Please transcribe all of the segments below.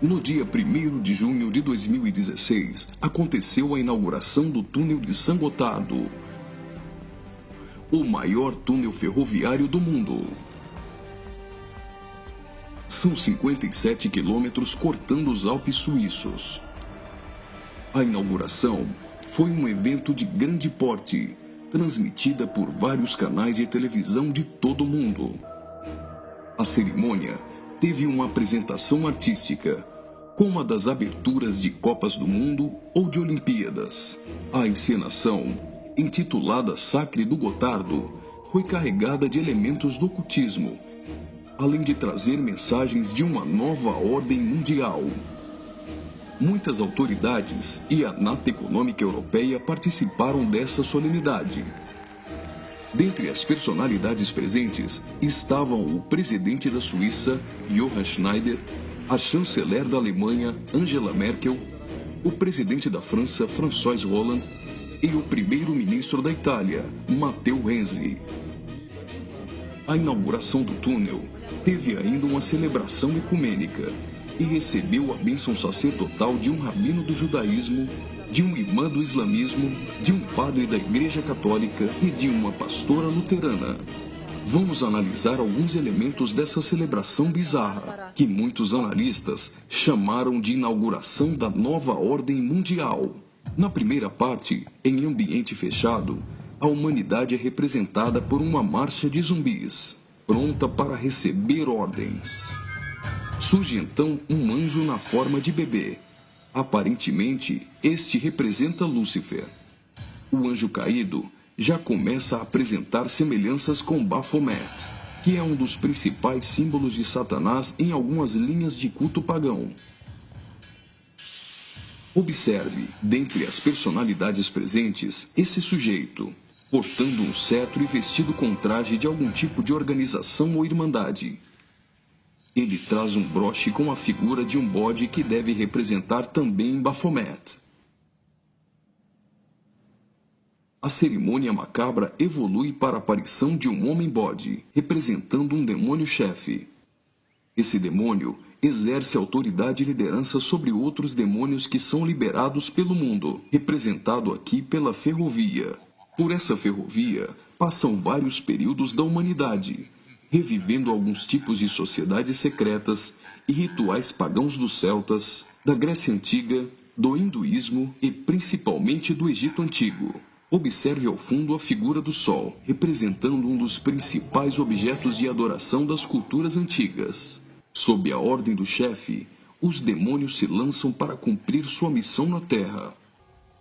No dia 1º de junho de 2016, aconteceu a inauguração do túnel de San Gotardo, o maior túnel ferroviário do mundo. São 57 quilômetros cortando os Alpes suíços. A inauguração foi um evento de grande porte, transmitida por vários canais de televisão de todo o mundo. A cerimônia teve uma apresentação artística, como a das aberturas de Copas do Mundo ou de Olimpíadas. A encenação, intitulada Sacre do Gotardo, foi carregada de elementos do ocultismo, além de trazer mensagens de uma nova ordem mundial. Muitas autoridades e a Nata Econômica Europeia participaram dessa solenidade. Dentre as personalidades presentes estavam o presidente da Suíça, Johann Schneider, a chanceler da Alemanha, Angela Merkel, o presidente da França, François Hollande, e o primeiro-ministro da Itália, Matteo Renzi. A inauguração do túnel teve ainda uma celebração ecumênica e recebeu a bênção sacerdotal de um rabino do judaísmo, de um imã do islamismo, de um padre da Igreja Católica e de uma pastora luterana. Vamos analisar alguns elementos dessa celebração bizarra, que muitos analistas chamaram de inauguração da nova ordem mundial. Na primeira parte, em ambiente fechado, a humanidade é representada por uma marcha de zumbis, pronta para receber ordens. Surge então um anjo na forma de bebê. Aparentemente, este representa Lúcifer. O anjo caído já começa a apresentar semelhanças com Baphomet, que é um dos principais símbolos de Satanás em algumas linhas de culto pagão. Observe, dentre as personalidades presentes, esse sujeito, portando um cetro e vestido com traje de algum tipo de organização ou irmandade. Ele traz um broche com a figura de um bode que deve representar também Baphomet. A cerimônia macabra evolui para a aparição de um homem-bode, representando um demônio-chefe. Esse demônio exerce autoridade e liderança sobre outros demônios que são liberados pelo mundo, representado aqui pela ferrovia. Por essa ferrovia, passam vários períodos da humanidade, revivendo alguns tipos de sociedades secretas e rituais pagãos dos celtas, da Grécia Antiga, do hinduísmo e principalmente do Egito Antigo. Observe ao fundo a figura do Sol, representando um dos principais objetos de adoração das culturas antigas. Sob a ordem do chefe, os demônios se lançam para cumprir sua missão na Terra.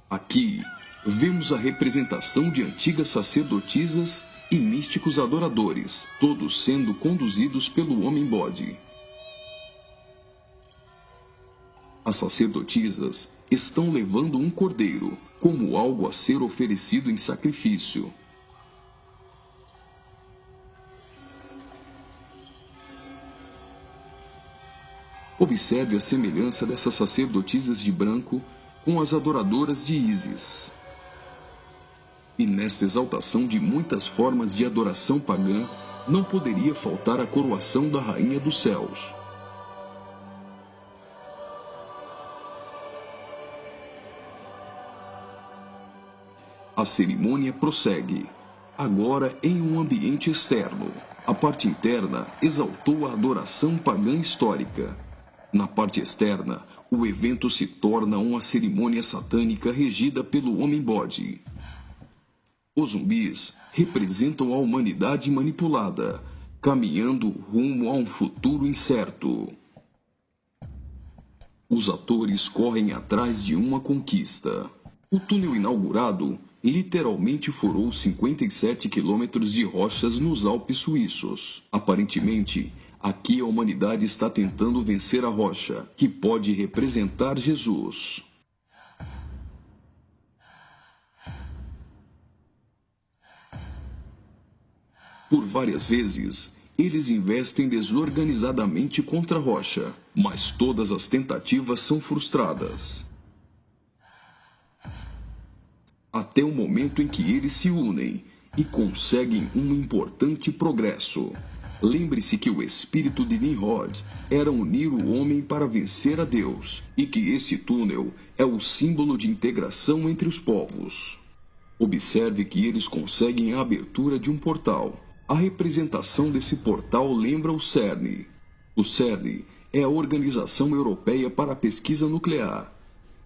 Aqui, vemos a representação de antigas sacerdotisas e místicos adoradores, todos sendo conduzidos pelo homem-bode. As sacerdotisas estão levando um cordeiro, como algo a ser oferecido em sacrifício. Observe a semelhança dessas sacerdotisas de branco com as adoradoras de Ísis. E nesta exaltação de muitas formas de adoração pagã, não poderia faltar a coroação da Rainha dos Céus. A cerimônia prossegue, agora em um ambiente externo. A parte interna exaltou a adoração pagã histórica. Na parte externa, o evento se torna uma cerimônia satânica regida pelo homem-bode. Os zumbis representam a humanidade manipulada, caminhando rumo a um futuro incerto. Os atores correm atrás de uma conquista. O túnel inaugurado literalmente furou 57 quilômetros de rochas nos Alpes suíços. Aparentemente, aqui a humanidade está tentando vencer a rocha, que pode representar Jesus. Por várias vezes, eles investem desorganizadamente contra a rocha, mas todas as tentativas são frustradas. Até o momento em que eles se unem e conseguem um importante progresso. Lembre-se que o espírito de Nimrod era unir o homem para vencer a Deus, e que esse túnel é o símbolo de integração entre os povos. Observe que eles conseguem a abertura de um portal. A representação desse portal lembra o CERN. O CERN é a Organização Europeia para a Pesquisa Nuclear.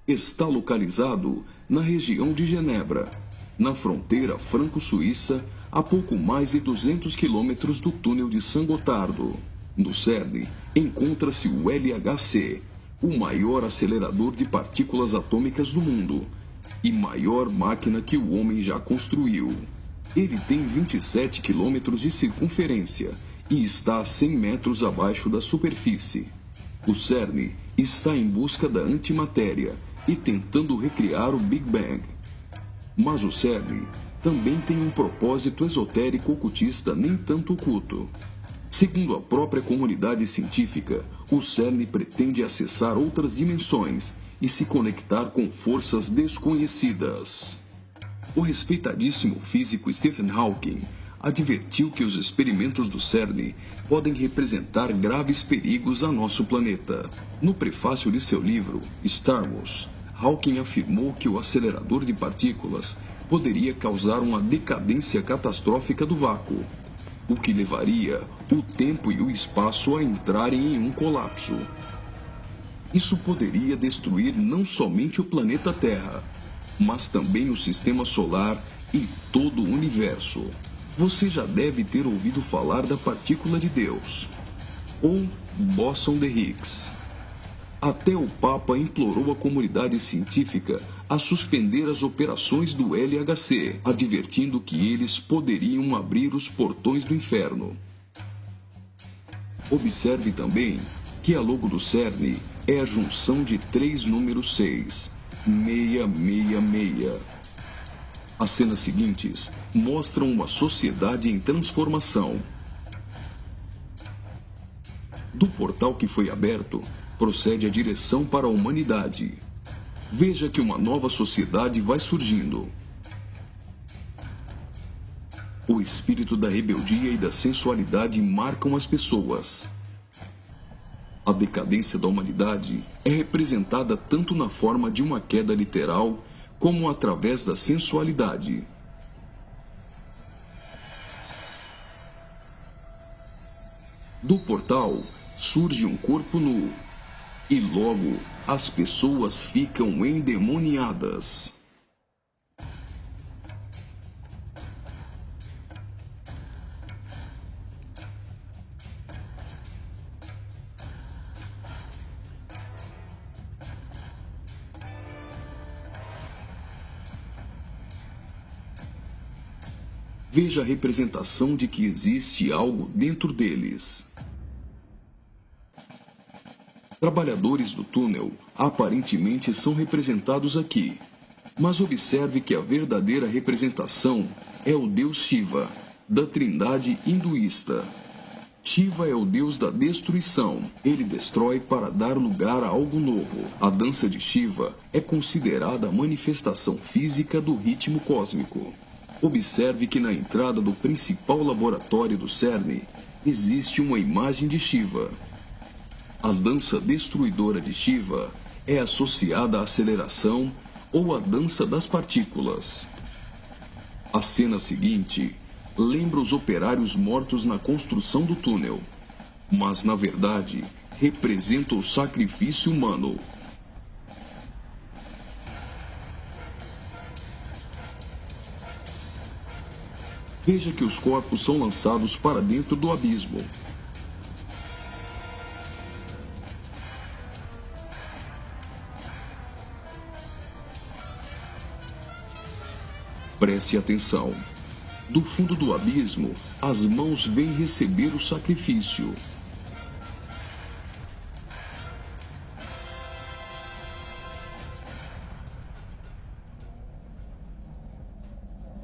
Está localizado na região de Genebra, na fronteira franco-suíça, a pouco mais de 200 quilômetros do túnel de Saint-Gothard. No CERN encontra-se o LHC, o maior acelerador de partículas atômicas do mundo e maior máquina que o homem já construiu. Ele tem 27 quilômetros de circunferência e está a 100 metros abaixo da superfície. O CERN está em busca da antimatéria e tentando recriar o Big Bang. Mas o CERN também tem um propósito esotérico ocultista nem tanto oculto. Segundo a própria comunidade científica, o CERN pretende acessar outras dimensões e se conectar com forças desconhecidas. O respeitadíssimo físico Stephen Hawking advertiu que os experimentos do CERN podem representar graves perigos a nosso planeta. No prefácio de seu livro, Stardust, Hawking afirmou que o acelerador de partículas poderia causar uma decadência catastrófica do vácuo, o que levaria o tempo e o espaço a entrarem em um colapso. Isso poderia destruir não somente o planeta Terra, mas também o sistema solar e todo o universo. Você já deve ter ouvido falar da partícula de Deus, ou bóson de Higgs. Até o Papa implorou a comunidade científica a suspender as operações do LHC, advertindo que eles poderiam abrir os portões do inferno. Observe também que a logo do CERN é a junção de 3 números 6, 666. As cenas seguintes mostram uma sociedade em transformação. Do portal que foi aberto, procede a direção para a humanidade. Veja que uma nova sociedade vai surgindo. O espírito da rebeldia e da sensualidade marcam as pessoas. A decadência da humanidade é representada tanto na forma de uma queda literal, como através da sensualidade. Do portal surge um corpo nu, e logo as pessoas ficam endemoniadas. Veja a representação de que existe algo dentro deles. Trabalhadores do túnel aparentemente são representados aqui, mas observe que a verdadeira representação é o deus Shiva, da trindade hinduísta. Shiva é o deus da destruição. Ele destrói para dar lugar a algo novo. A dança de Shiva é considerada a manifestação física do ritmo cósmico. Observe que na entrada do principal laboratório do CERN existe uma imagem de Shiva. A dança destruidora de Shiva é associada à aceleração ou à dança das partículas. A cena seguinte lembra os operários mortos na construção do túnel, mas na verdade representa o sacrifício humano. Veja que os corpos são lançados para dentro do abismo. Preste atenção. Do fundo do abismo, as mãos vêm receber o sacrifício.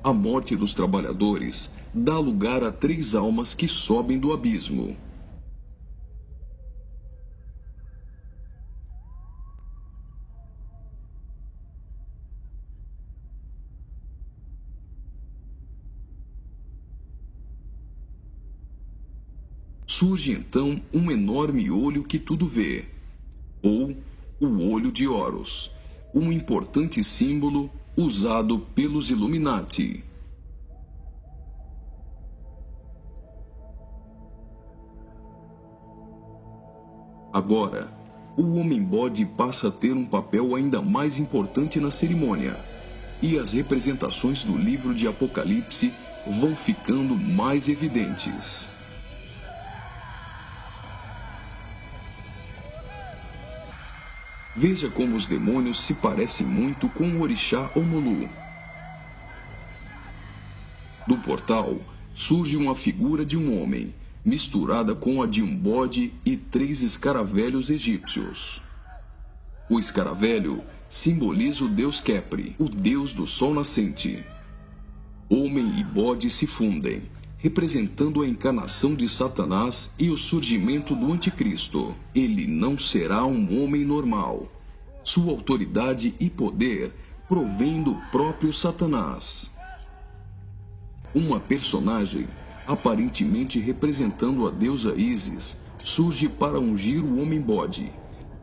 A morte dos trabalhadores dá lugar a 3 almas que sobem do abismo. surge então um enorme olho que tudo vê, ou o Olho de Horus, um importante símbolo usado pelos Illuminati. Agora, o Homem-Bode passa a ter um papel ainda mais importante na cerimônia, e as representações do livro de Apocalipse vão ficando mais evidentes. Veja como os demônios se parecem muito com o orixá Omolu. Do portal surge uma figura de um homem, misturada com a de um bode e 3 escaravelhos egípcios. O escaravelho simboliza o deus Khepri, o deus do sol nascente. Homem e bode se fundem, representando a encarnação de Satanás e o surgimento do Anticristo. Ele não será um homem normal. Sua autoridade e poder provém do próprio Satanás. Uma personagem, aparentemente representando a deusa Ísis, surge para ungir o Homem-Bode,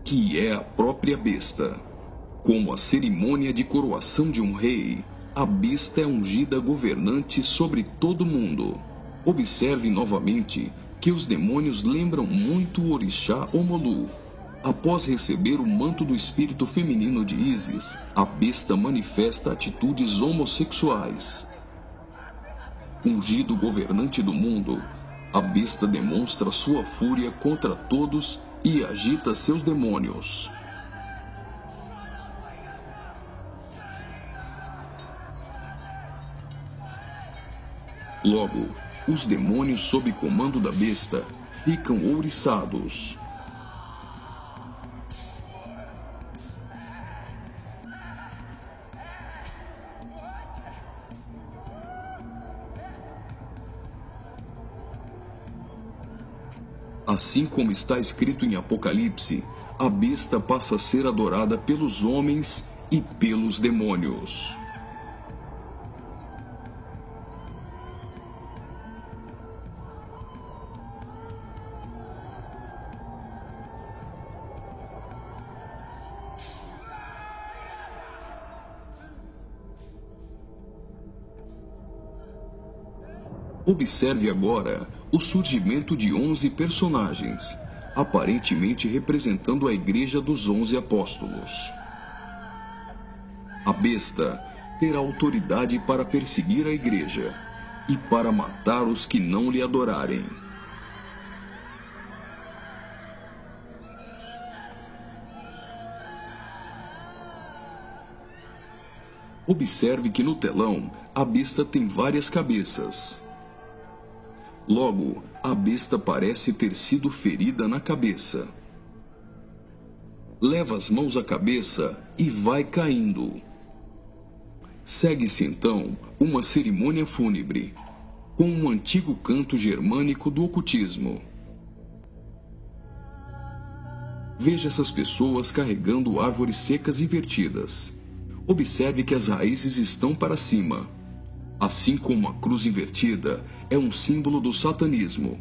que é a própria besta. Como a cerimônia de coroação de um rei, a besta é ungida governante sobre todo o mundo. Observe novamente que os demônios lembram muito o orixá Omolu. Após receber o manto do espírito feminino de Ísis, a besta manifesta atitudes homossexuais. Ungido governante do mundo, a besta demonstra sua fúria contra todos e agita seus demônios. Logo, os demônios sob comando da besta ficam ouriçados. Assim como está escrito em Apocalipse, a besta passa a ser adorada pelos homens e pelos demônios. Observe agora o surgimento de 11 personagens, aparentemente representando a Igreja dos 11 Apóstolos. A besta terá autoridade para perseguir a Igreja e para matar os que não lhe adorarem. Observe que no telão a besta tem várias cabeças. Logo, a besta parece ter sido ferida na cabeça. Leva as mãos à cabeça e vai caindo. Segue-se então uma cerimônia fúnebre, com um antigo canto germânico do ocultismo. Veja essas pessoas carregando árvores secas invertidas. Observe que as raízes estão para cima. Assim como a cruz invertida é um símbolo do satanismo,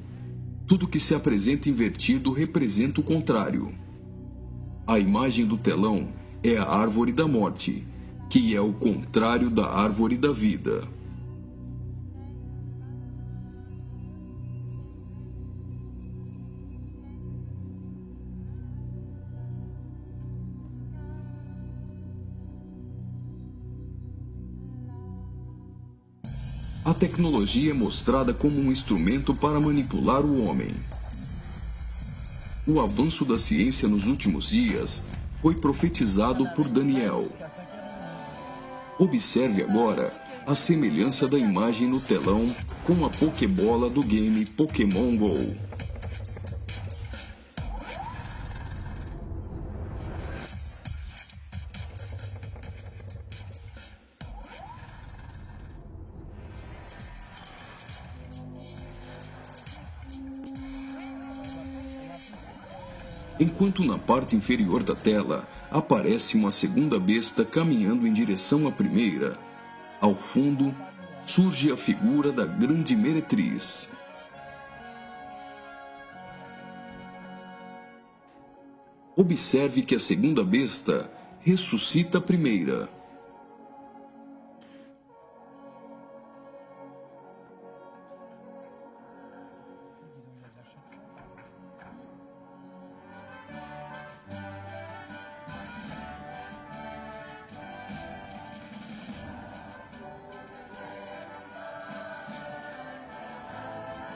tudo que se apresenta invertido representa o contrário. A imagem do telão é a árvore da morte, que é o contrário da árvore da vida. A tecnologia é mostrada como um instrumento para manipular o homem. O avanço da ciência nos últimos dias foi profetizado por Daniel. Observe agora a semelhança da imagem no telão com a Pokébola do game Pokémon Go. Enquanto na parte inferior da tela aparece uma segunda besta caminhando em direção à primeira, ao fundo surge a figura da grande meretriz. Observe que a segunda besta ressuscita a primeira.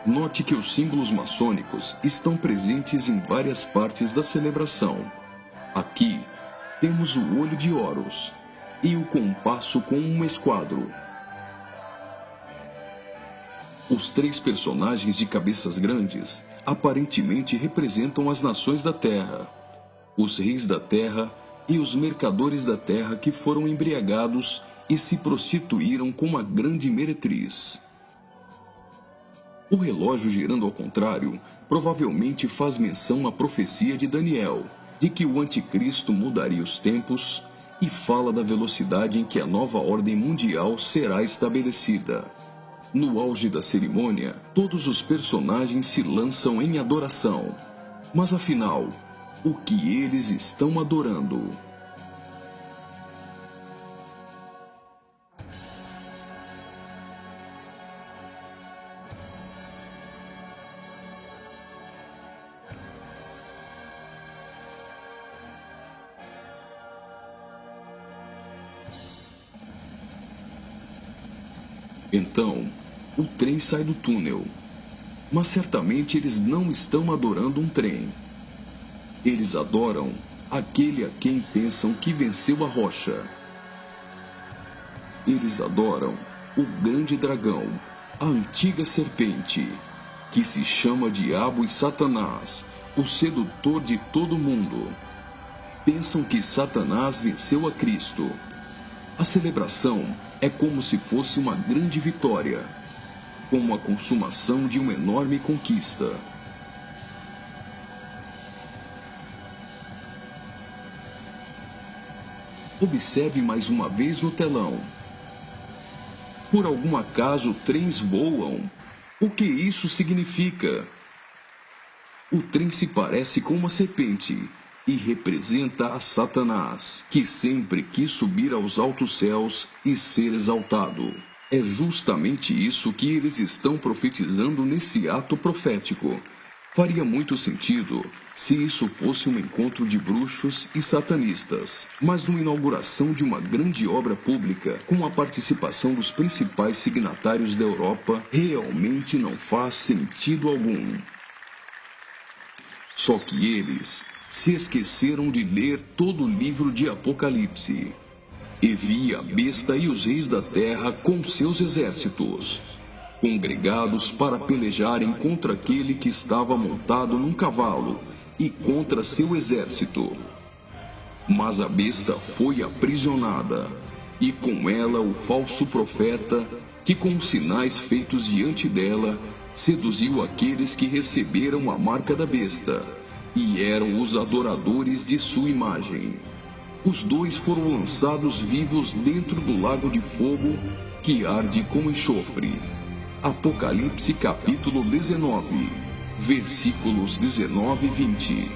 Note que os símbolos maçônicos estão presentes em várias partes da celebração. Aqui, temos o olho de Horus e o compasso com um esquadro. Os três personagens de cabeças grandes aparentemente representam as nações da Terra, os reis da Terra e os mercadores da Terra que foram embriagados e se prostituíram com uma grande meretriz. O relógio girando ao contrário provavelmente faz menção à profecia de Daniel, de que o anticristo mudaria os tempos, e fala da velocidade em que a nova ordem mundial será estabelecida. No auge da cerimônia, todos os personagens se lançam em adoração. Mas afinal, o que eles estão adorando? Então, o trem sai do túnel. Mas certamente eles não estão adorando um trem. Eles adoram aquele a quem pensam que venceu a rocha. Eles adoram o grande dragão, a antiga serpente, que se chama Diabo e Satanás, o sedutor de todo mundo. Pensam que Satanás venceu a Cristo. A celebração é como se fosse uma grande vitória, como a consumação de uma enorme conquista. Observe mais uma vez no telão. Por algum acaso trens voam? O que isso significa? O trem se parece com uma serpente e representa a Satanás, que sempre quis subir aos altos céus e ser exaltado. É justamente isso que eles estão profetizando nesse ato profético. Faria muito sentido se isso fosse um encontro de bruxos e satanistas, mas numa inauguração de uma grande obra pública, com a participação dos principais signatários da Europa, realmente não faz sentido algum. Só que eles se esqueceram de ler todo o livro de Apocalipse. E vi a besta e os reis da terra com seus exércitos, congregados para pelejarem contra aquele que estava montado num cavalo e contra seu exército. Mas a besta foi aprisionada, e com ela o falso profeta, que com sinais feitos diante dela, seduziu aqueles que receberam a marca da besta, e eram os adoradores de sua imagem. Os dois foram lançados vivos dentro do lago de fogo, que arde com enxofre. Apocalipse capítulo 19, versículos 19 e 20.